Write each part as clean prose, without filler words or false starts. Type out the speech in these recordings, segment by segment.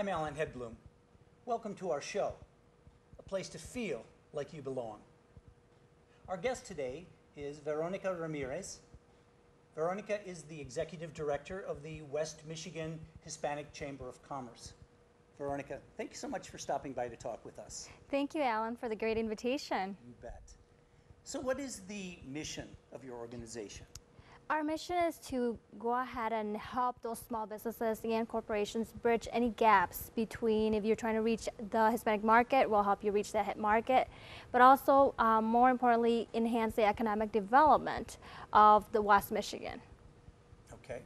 I'm Alan Hedblum. Welcome to our show, a place to feel like you belong. Our guest today is Veronica Ramirez. Veronica is the Executive Director of the West Michigan Hispanic Chamber of Commerce. Veronica, thank you so much for stopping by to talk with us. Thank you, Alan, for the great invitation. You bet. So what is the mission of your organization? Our mission is to go ahead and help those small businesses and corporations bridge any gaps between, if you're trying to reach the Hispanic market, we'll help you reach that market, but also, more importantly, enhance the economic development of the West Michigan. Okay.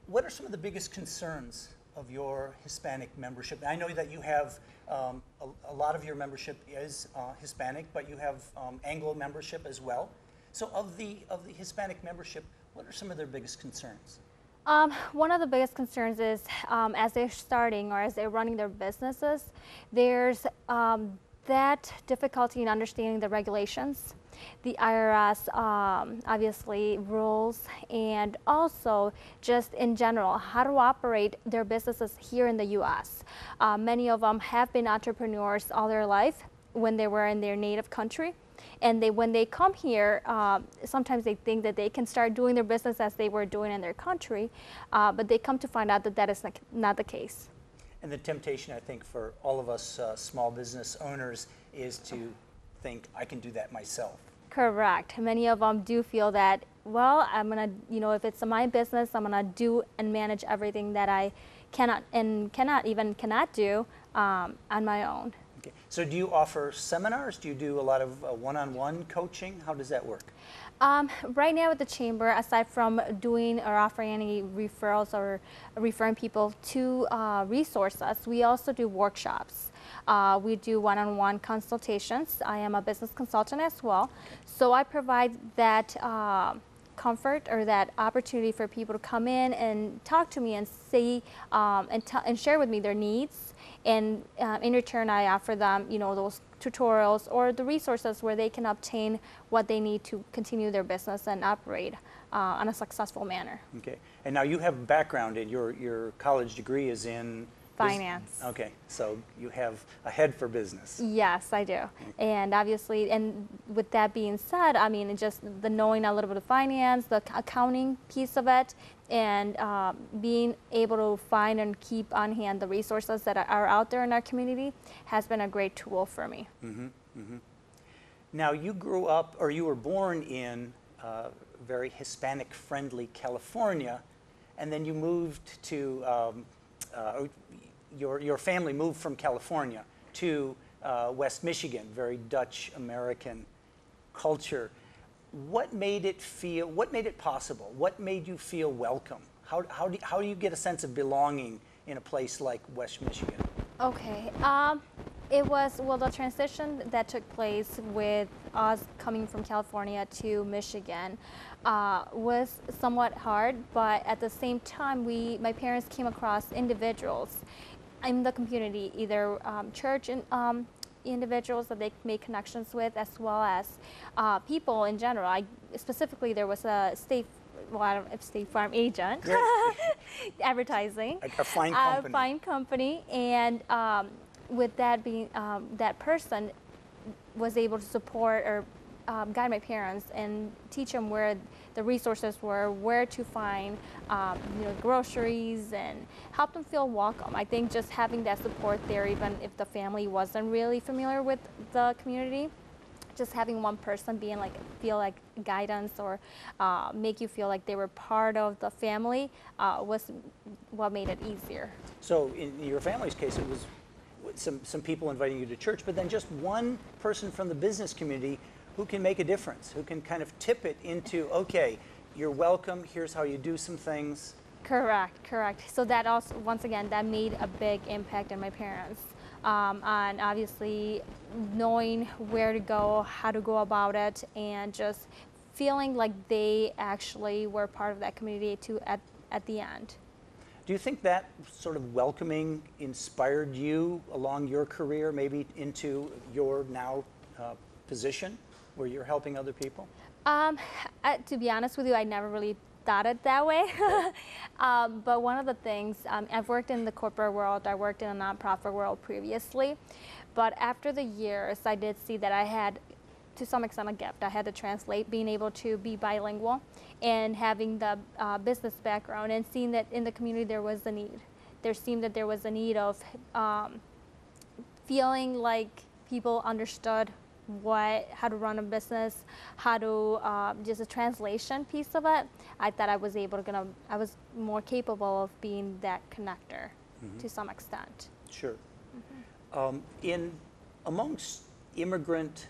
What are some of the biggest concerns of your Hispanic membership? I know that you have a lot of your membership is Hispanic, but you have Anglo membership as well. So of the Hispanic membership, what are some of their biggest concerns? One of the biggest concerns is as they're starting or as they're running their businesses, there's that difficulty in understanding the regulations, the IRS obviously rules, and also just in general how to operate their businesses here in the U.S. Many of them have been entrepreneurs all their life when they were in their native country. And when they come here, sometimes they think that they can start doing their business as they were doing in their country, but they come to find out that that is not the case. And the temptation, I think, for all of us small business owners is to think, I can do that myself. Correct. Many of them do feel that, well, I'm going to, if it's my business, I'm going to do and manage everything that I cannot do on my own. Okay. So do you offer seminars? Do you do a lot of one-on-one coaching? How does that work? Right now at the Chamber, aside from doing or offering any referrals or referring people to resources, we also do workshops. We do one-on-one consultations. I am a business consultant as well. So I provide that comfort or that opportunity for people to come in and talk to me and see and share with me their needs. And in return, I offer them, those tutorials or the resources where they can obtain what they need to continue their business and operate in a successful manner. Okay. And now you have background in your college degree is in finance. Okay. So you have a head for business. Yes, I do. Okay. And obviously, and with that being said, I mean, just the knowing a little bit of finance, the accounting piece of it, and being able to find and keep on hand the resources that are out there in our community has been a great tool for me. Mm-hmm, mm-hmm. Now, you grew up, or you were born in very Hispanic-friendly California, and then you moved to, your family moved from California to West Michigan, very Dutch-American culture. What made it possible? What made you feel welcome? How do you get a sense of belonging in a place like West Michigan? Okay, it was, the transition that took place with us coming from California to Michigan was somewhat hard, but at the same time, my parents came across individuals in the community, either church and individuals that they made connections with, as well as people in general. Specifically, there was a State Farm agent, advertising. A fine company. A fine company, and with that being, that person was able to support or guide my parents and teach them where the resources were, where to find groceries, and help them feel welcome. I think just having that support there, even if the family wasn't really familiar with the community, just having one person feel like guidance or make you feel like they were part of the family was what made it easier. So in your family's case, it was some people inviting you to church, but then just one person from the business community who can make a difference, who can kind of tip it into, okay, you're welcome, here's how you do some things. Correct. So that also, once again, that made a big impact on my parents. On obviously knowing where to go, how to go about it, and just feeling like they actually were part of that community too at the end. Do you think that sort of welcoming inspired you along your career, maybe into your now position where you're helping other people? To be honest with you, I never really started that way. But one of the things, I've worked in the corporate world, I worked in a nonprofit world previously, but after the years, I did see that I had, to some extent, a gift. I had to translate, being able to be bilingual and having the business background, and seeing that in the community there was a need. There seemed that there was a need of feeling like people understood how to run a business, how to, just a translation piece of it. I thought I was I was more capable of being that connector to some extent. Sure. Amongst immigrant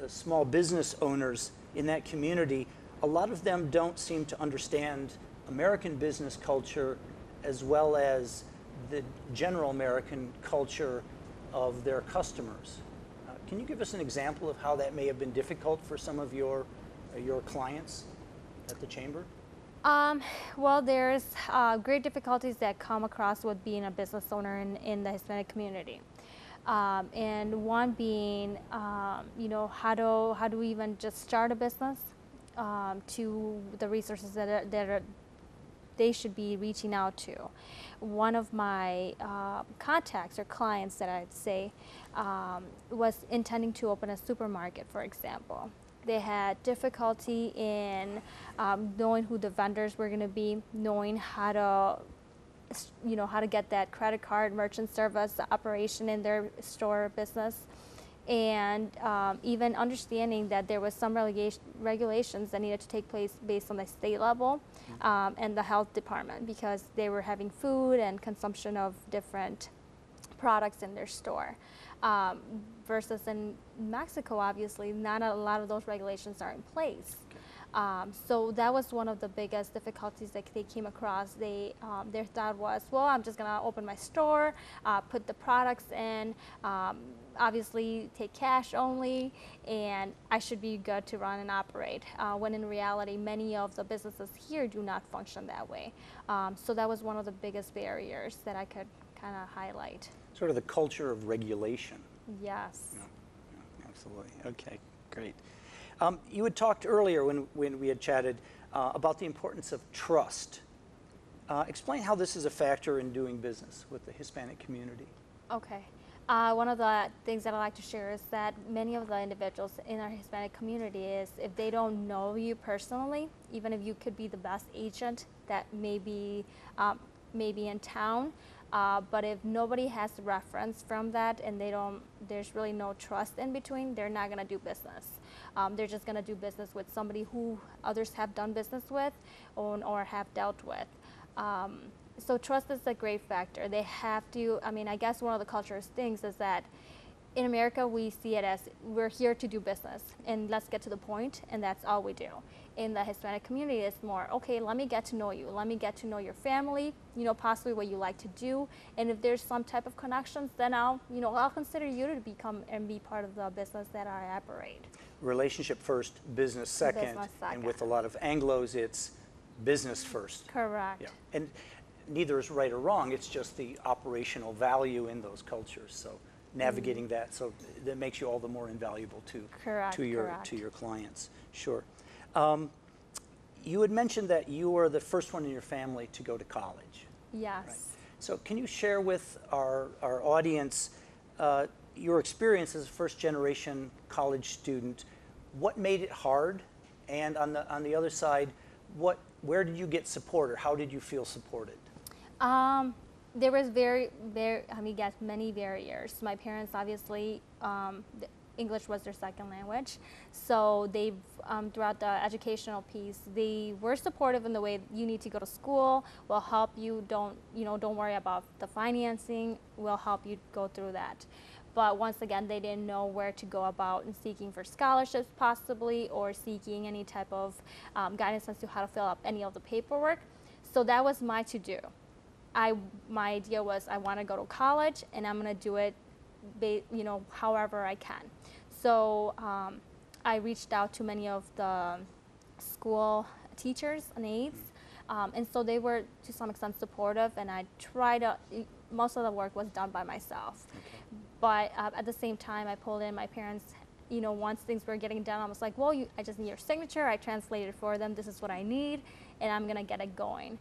small business owners in that community, a lot of them don't seem to understand American business culture as well as the general American culture of their customers. Can you give us an example of how that may have been difficult for some of your clients at the Chamber? Well, there's great difficulties that come across with being a business owner in the Hispanic community. And one being, you know, how do we even just start a business, to the resources that they should be reaching out to. One of my contacts or clients that I'd say was intending to open a supermarket, for example. They had difficulty in knowing who the vendors were going to be, knowing how to get that credit card merchant service operation in their store business, and even understanding that there was some regulations that needed to take place based on the state level and the health department, because they were having food and consumption of different products in their store. Versus in Mexico, obviously, not a lot of those regulations are in place. So that was one of the biggest difficulties that they came across. Their thought was, well, I'm just gonna open my store, put the products in, obviously take cash only, and I should be good to run and operate. When in reality, many of the businesses here do not function that way. So that was one of the biggest barriers that I could kind of highlight. Sort of the culture of regulation. Yes. Yeah, absolutely. Okay, great. You had talked earlier when we had chatted about the importance of trust. Explain how this is a factor in doing business with the Hispanic community. Okay. One of the things that I like to share is that many of the individuals in our Hispanic community is, if they don't know you personally, even if you could be the best agent that may be in town, but if nobody has reference from that and there's really no trust in between, they're not going to do business. They're just going to do business with somebody who others have done business with or have dealt with. So trust is a great factor. They have to, I guess one of the cultural things is that in America we see it as, we're here to do business and let's get to the point, and that's all we do. In the Hispanic community, it's more, okay, let me get to know you. Let me get to know your family, possibly what you like to do. And if there's some type of connections, then I'll consider you to become and be part of the business that I operate. Relationship first, business second. Business second. And with a lot of Anglos, it's business first. Correct. Yeah. And neither is right or wrong. It's just the operational value in those cultures. So navigating that, so that makes you all the more invaluable to your clients. Sure. You had mentioned that you were the first one in your family to go to college. Yes. Right? So can you share with our audience your experience as a first generation college student? What made it hard? And on the other side, where did you get support, or how did you feel supported? There was many barriers. My parents, obviously, English was their second language, so they, throughout the educational piece, they were supportive in the way, you need to go to school, we'll help you, don't worry about the financing, we'll help you go through that. But once again, they didn't know where to go about in seeking for scholarships possibly, or seeking any type of guidance as to how to fill out any of the paperwork. So that was my to-do. My idea was, I want to go to college and I'm going to do it however I can. So I reached out to many of the school teachers and aides, and so they were to some extent supportive, and I tried to, most of the work was done by myself. Okay. But at the same time, I pulled in my parents' once things were getting done, I was like, well, I just need your signature. I translated for them. This is what I need, and I'm gonna get it going.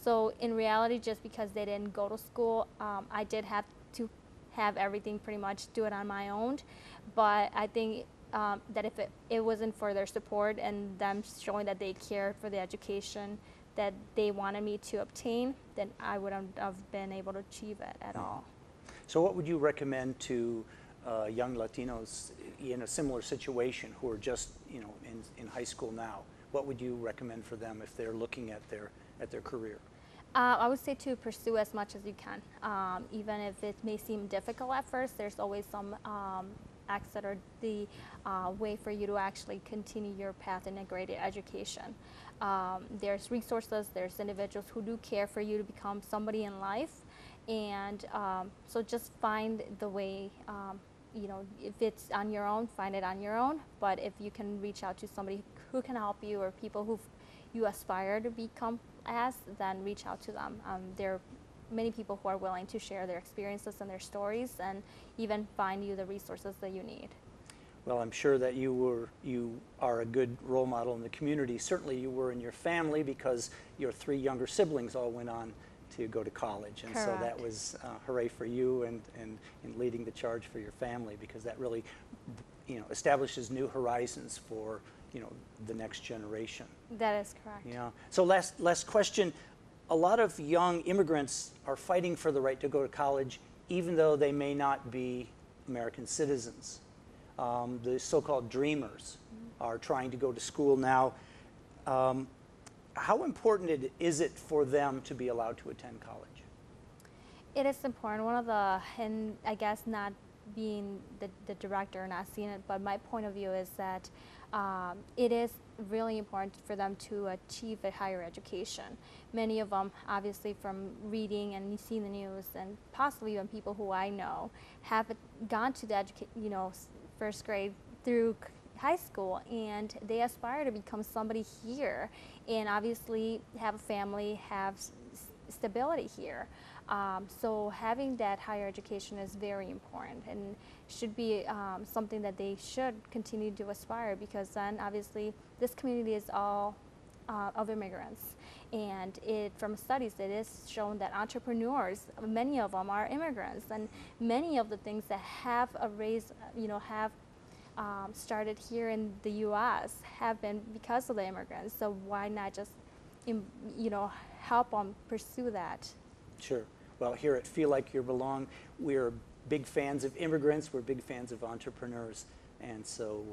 So in reality, just because they didn't go to school, I did have to have everything pretty much do it on my own. But I think that if it wasn't for their support and them showing that they cared for the education that they wanted me to obtain, then I wouldn't have been able to achieve it at all. So what would you recommend to young Latinos in a similar situation who are just in high school now? What would you recommend for them if they're looking at their career? I would say to pursue as much as you can. Even if it may seem difficult at first, there's always some exit or the way for you to actually continue your path in a greater education. There's resources, there's individuals who do care for you to become somebody in life, and so just find the way. If it's on your own, find it on your own, but if you can reach out to somebody who can help you or people who you aspire to become as, then reach out to them. There are many people who are willing to share their experiences and their stories and even find you the resources that you need. Well, I'm sure that you are a good role model in the community. Certainly you were in your family, because your 3 younger siblings all went on to go to college, and Correct. so that was hooray for you and in leading the charge for your family, because that really establishes new horizons for the next generation. That is correct. Yeah. So last question. A lot of young immigrants are fighting for the right to go to college, even though they may not be American citizens. The so-called dreamers are trying to go to school now. How important is it for them to be allowed to attend college? It is important. And I guess not being the director, not seeing it, but my point of view is that it is really important for them to achieve a higher education. Many of them, obviously from reading and seeing the news, and possibly even people who I know, have gone to the first grade through high school, and they aspire to become somebody here, and obviously have a family, have stability here. So having that higher education is very important, and should be something that they should continue to aspire, because then obviously this community is all of immigrants, and from studies it is shown that entrepreneurs, many of them are immigrants, and many of the things that have started here in the U.S. have been because of the immigrants. So why not just help them pursue that? Sure. Well, here at Feel Like You Belong, we're big fans of immigrants, we're big fans of entrepreneurs, and so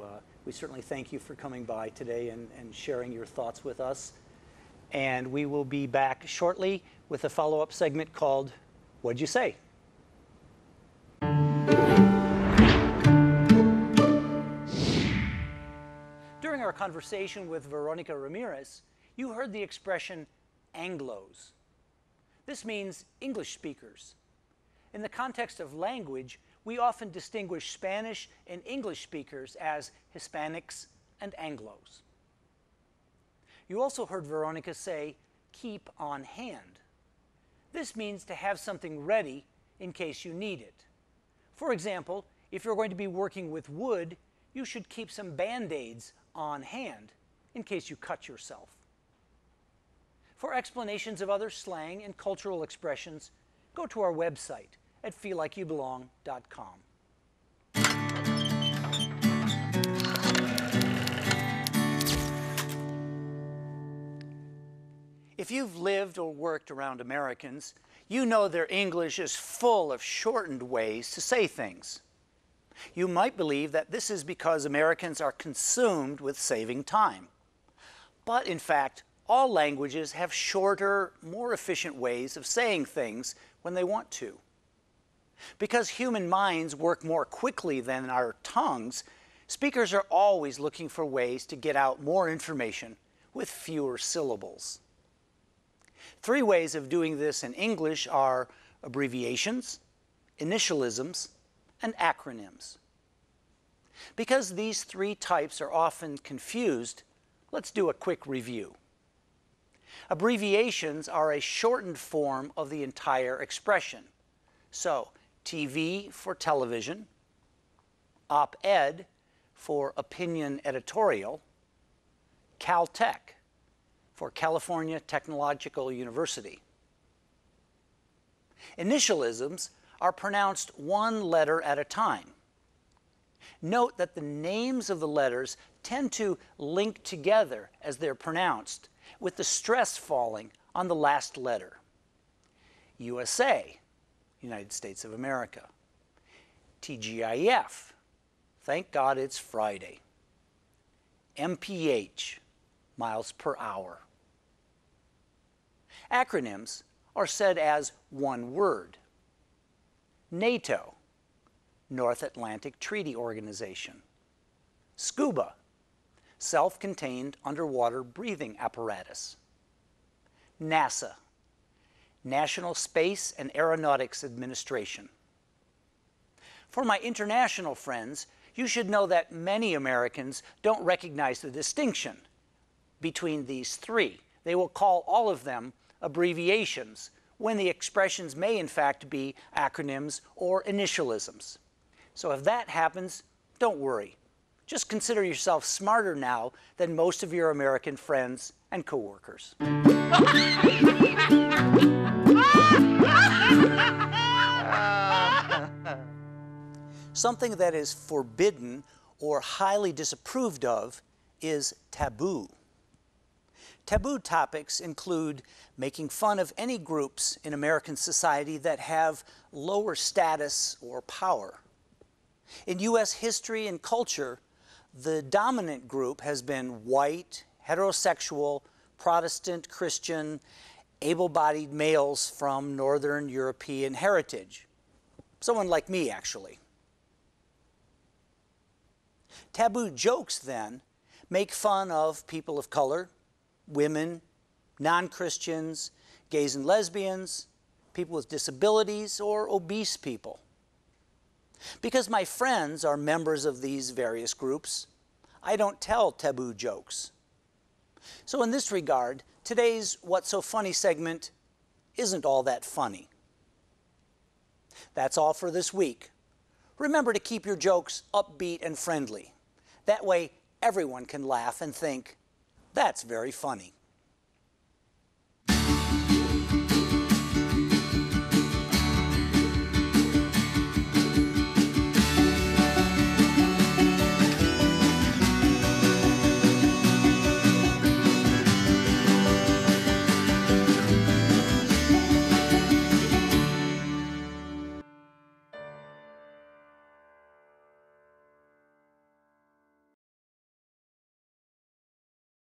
we certainly thank you for coming by today and sharing your thoughts with us. And we will be back shortly with a follow-up segment called What'd You Say? During our conversation with Veronica Ramirez, you heard the expression Anglos. This means English speakers. In the context of language, we often distinguish Spanish and English speakers as Hispanics and Anglos. You also heard Veronica say, keep on hand. This means to have something ready in case you need it. For example, if you're going to be working with wood, you should keep some Band-Aids on hand in case you cut yourself. For explanations of other slang and cultural expressions, go to our website at feellikeyoubelong.com. If you've lived or worked around Americans, you know their English is full of shortened ways to say things. You might believe that this is because Americans are consumed with saving time. But in fact, all languages have shorter, more efficient ways of saying things when they want to. Because human minds work more quickly than our tongues, speakers are always looking for ways to get out more information with fewer syllables. 3 ways of doing this in English are abbreviations, initialisms, and acronyms. Because these 3 types are often confused, let's do a quick review. Abbreviations are a shortened form of the entire expression. So, TV for television, op-ed for opinion editorial, Caltech for California Technological University. Initialisms are pronounced one letter at a time. Note that the names of the letters tend to link together as they're pronounced, with the stress falling on the last letter. USA, United States of America. TGIF, thank God it's Friday. MPH, miles per hour. Acronyms are said as one word. NATO, North Atlantic Treaty Organization. SCUBA, self-contained underwater breathing apparatus. NASA, National Space and Aeronautics Administration. For my international friends, you should know that many Americans don't recognize the distinction between these three. They will call all of them abbreviations, when the expressions may in fact be acronyms or initialisms. So if that happens, don't worry. Just consider yourself smarter now than most of your American friends and coworkers. Something that is forbidden or highly disapproved of is taboo. Taboo topics include making fun of any groups in American society that have lower status or power. In U.S. history and culture, the dominant group has been white, heterosexual, Protestant, Christian, able-bodied males from Northern European heritage. Someone like me, actually. Taboo jokes, then, make fun of people of color, women, non-Christians, gays and lesbians, people with disabilities, or obese people. Because my friends are members of these various groups, I don't tell taboo jokes. So in this regard, today's What's So Funny segment isn't all that funny. That's all for this week. Remember to keep your jokes upbeat and friendly. That way, everyone can laugh and think, that's very funny.